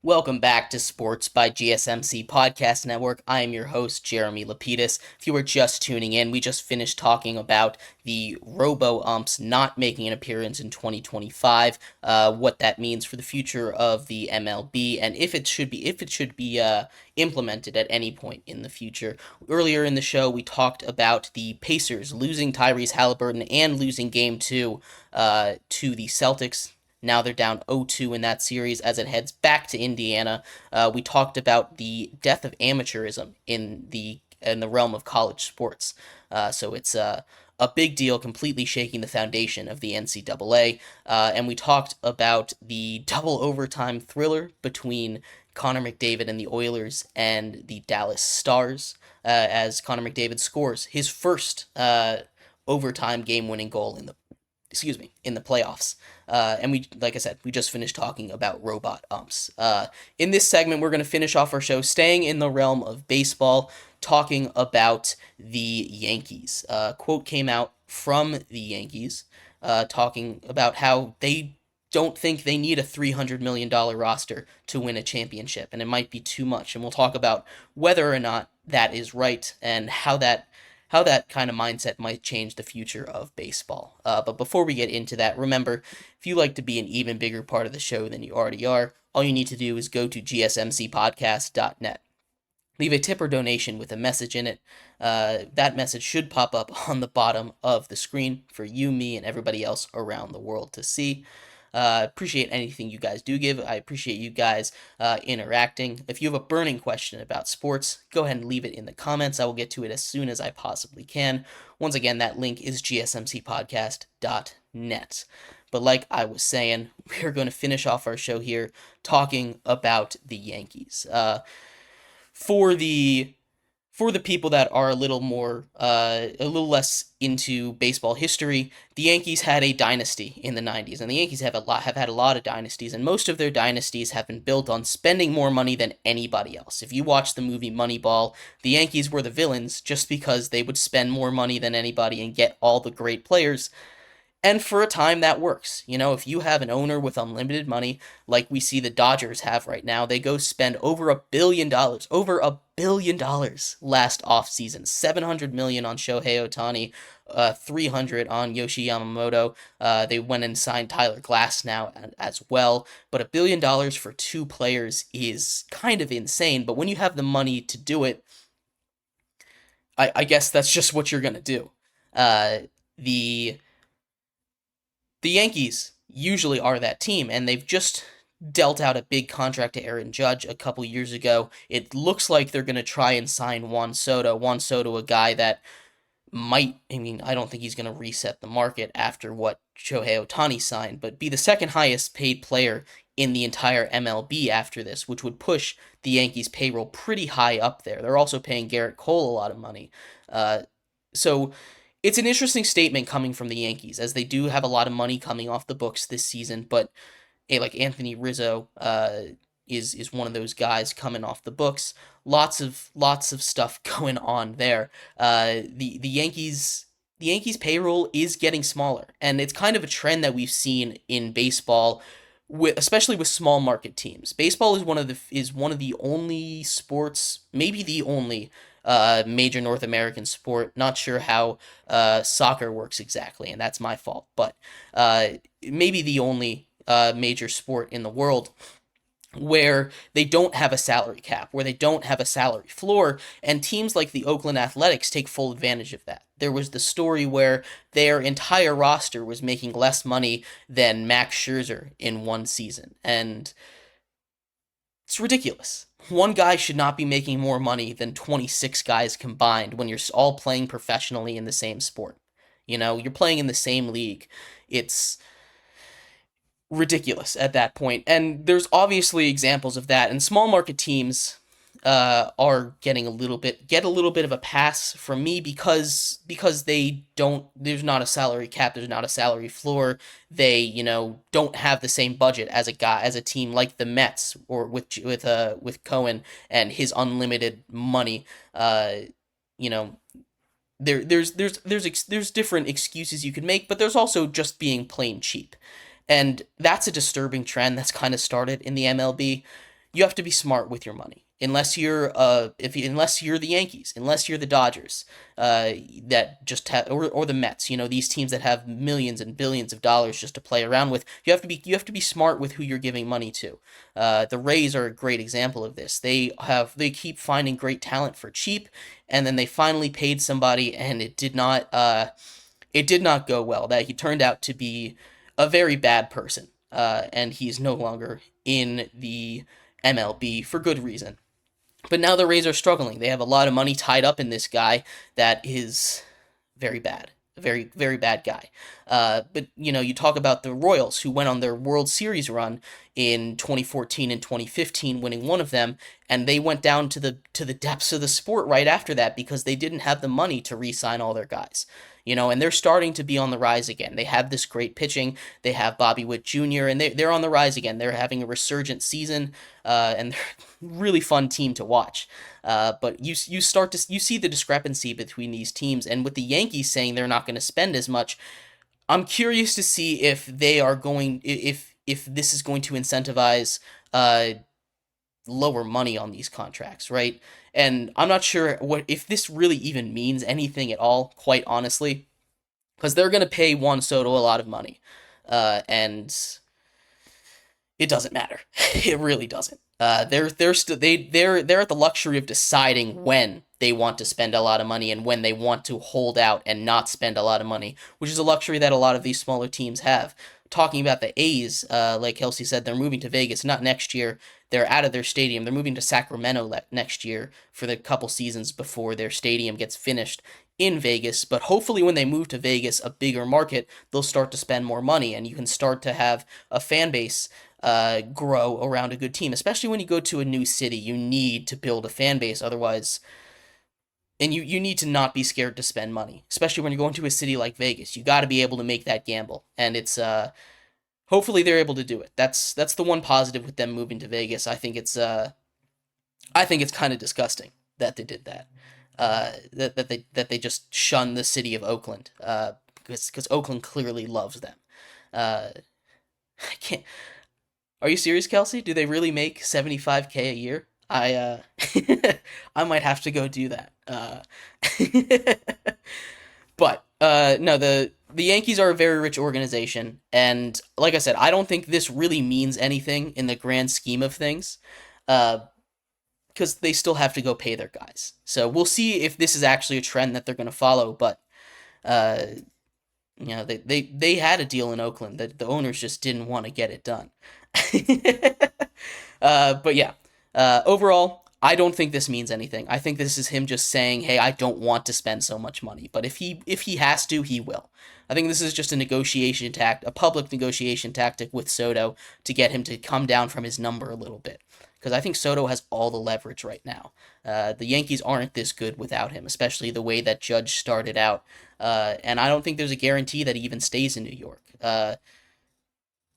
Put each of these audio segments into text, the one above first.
Welcome back to Sports by GSMC Podcast Network. I am your host, Jeremy Lapidus. If you are just tuning in, we just finished talking about the robo-umps not making an appearance in 2025, what that means for the future of the MLB, and if it should be implemented at any point in the future. Earlier in the show, we talked about the Pacers losing Tyrese Haliburton and losing Game 2 to the Celtics. Now they're down 0-2 in that series as it heads back to Indiana. We talked about the death of amateurism in the realm of college sports. So it's a big deal, completely shaking the foundation of the NCAA. And we talked about the double overtime thriller between Connor McDavid and the Oilers and the Dallas Stars, as Connor McDavid scores his first overtime game-winning goal in the playoffs. And like I said, we just finished talking about robot umps. In this segment, we're going to finish off our show staying in the realm of baseball, talking about the Yankees. A quote came out from the Yankees, talking about how they don't think they need a $300 million roster to win a championship, and it might be too much. And we'll talk about whether or not that is right and how that kind of mindset might change the future of baseball. But before we get into that, remember, if you like to be an even bigger part of the show than you already are, all you need to do is go to gsmcpodcast.net. Leave a tip or donation with a message in it. That message should pop up on the bottom of the screen for you, me, and everybody else around the world to see. Appreciate anything you guys do give. I appreciate you guys interacting. If you have a burning question about sports, go ahead and leave it in the comments. I will get to it as soon as I possibly can. Once again, that link is gsmcpodcast.net. But like I was saying, we're going to finish off our show here talking about the Yankees. For the people that are a little less into baseball history, the Yankees had a dynasty in the 90s, and the Yankees have had a lot of dynasties, and most of their dynasties have been built on spending more money than anybody else. If you watch the movie Moneyball, the Yankees were the villains just because they would spend more money than anybody and get all the great players. And for a time, that works. You know, if you have an owner with unlimited money, like we see the Dodgers have right now, they go spend over $1 billion last offseason. $700 million on Shohei Ohtani, $300 on Yoshi Yamamoto. They went and signed Tyler Glass now as well. But $1 billion for two players is kind of insane. But when you have the money to do it, I guess that's just what you're gonna do. The the Yankees usually are that team, and they've just dealt out a big contract to Aaron Judge a couple years ago. It looks like they're going to try and sign Juan Soto. Juan Soto, a guy that I don't think he's going to reset the market after what Shohei Ohtani signed, but be the second highest paid player in the entire MLB after this, which would push the Yankees' payroll pretty high up there. They're also paying Garrett Cole a lot of money. So it's an interesting statement coming from the Yankees, as they do have a lot of money coming off the books this season, but like Anthony Rizzo is one of those guys coming off the books. Lots of stuff going on there. The Yankees payroll is getting smaller, and it's kind of a trend that we've seen in baseball, especially with small market teams. Baseball is one of the only sports, maybe the only major North American sport. Not sure how soccer works exactly, and that's my fault. But maybe the only major sport in the world where they don't have a salary cap, where they don't have a salary floor, and teams like the Oakland Athletics take full advantage of that. There was the story where their entire roster was making less money than Max Scherzer in one season, and it's ridiculous. One guy should not be making more money than 26 guys combined when you're all playing professionally in the same sport. You know, you're playing in the same league. It's ridiculous at that point. And there's obviously examples of that. And small market teams are getting get a little bit of a pass from me because they don't, there's not a salary cap, there's not a salary floor. They, don't have the same budget as a team like the Mets, or with Cohen and his unlimited money. You know, there's different excuses you could make, but there's also just being plain cheap. And that's a disturbing trend that's kind of started in the MLB. you have to be smart with your money. Unless you're unless you're the Yankees, unless you're the Dodgers, that just have or the Mets, these teams that have millions and billions of dollars just to play around with. You have to be smart with who you're giving money to. The Rays are a great example of this. They keep finding great talent for cheap, and then they finally paid somebody, and it did not go well. That he turned out to be a very bad person, and he's no longer in the MLB for good reason. But now the Rays are struggling. They have a lot of money tied up in this guy that is very bad. A very, very bad guy. But, you talk about the Royals, who went on their World Series run in 2014 and 2015, winning one of them, and they went down to the depths of the sport right after that because they didn't have the money to re-sign all their guys. And they're starting to be on the rise again. They have this great pitching. They have Bobby Witt Jr., and they're on the rise again. They're having a resurgent season, and they're a really fun team to watch. But you see the discrepancy between these teams, and with the Yankees saying they're not going to spend as much, I'm curious to see if they are going if this is going to incentivize lower money on these contracts, right? And I'm not sure if this really even means anything at all, quite honestly, because they're going to pay Juan Soto a lot of money, and it doesn't matter. It really doesn't. They're at the luxury of deciding when they want to spend a lot of money and when they want to hold out and not spend a lot of money, which is a luxury that a lot of these smaller teams have. Talking about the A's, like Kelsey said, they're moving to Vegas, not next year. They're out of their stadium. They're moving to Sacramento next year for the couple seasons before their stadium gets finished in Vegas. But hopefully when they move to Vegas, a bigger market, they'll start to spend more money, and you can start to have a fan base grow around a good team. Especially when you go to a new city, you need to build a fan base. Otherwise, and you need to not be scared to spend money, especially when you're going to a city like Vegas. You got to be able to make that gamble, and it's hopefully they're able to do it. That's the one positive with them moving to Vegas. I think it's kind of disgusting that they did that. That they just shunned the city of Oakland, because Oakland clearly loves them. I can't. Are you serious, Kelsey? Do they really make 75K a year? I might have to go do that. But no, the Yankees are a very rich organization, and like I said, I don't think this really means anything in the grand scheme of things, because they still have to go pay their guys. So we'll see if this is actually a trend that they're going to follow. But uh, they had a deal in Oakland that the owners just didn't want to get it done. But yeah, overall, I don't think this means anything. I think this is him just saying, "Hey, I don't want to spend so much money." But if he has to, he will. I think this is just a public negotiation tactic with Soto to get him to come down from his number a little bit. Because I think Soto has all the leverage right now. The Yankees aren't this good without him, especially the way that Judge started out. And I don't think there's a guarantee that he even stays in New York.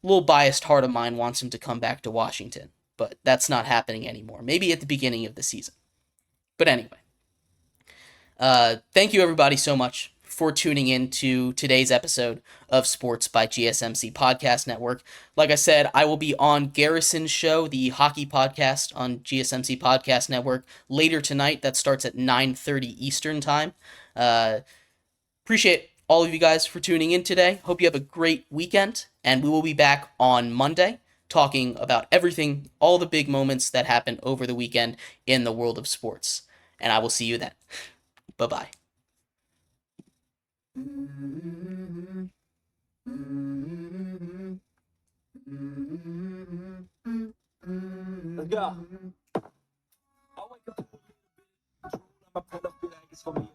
Little biased heart of mine wants him to come back to Washington, but that's not happening anymore. Maybe at the beginning of the season. But anyway, thank you everybody so much for tuning in to today's episode of Sports by GSMC Podcast Network. Like I said, I will be on Garrison's show, the hockey podcast on GSMC Podcast Network, later tonight. That starts at 9:30 Eastern Time. Appreciate all of you guys for tuning in today. Hope you have a great weekend, and we will be back on Monday talking about everything, all the big moments that happened over the weekend in the world of sports. And I will see you then. Bye-bye. Let's go. I wake up, I'm gonna put up the for me.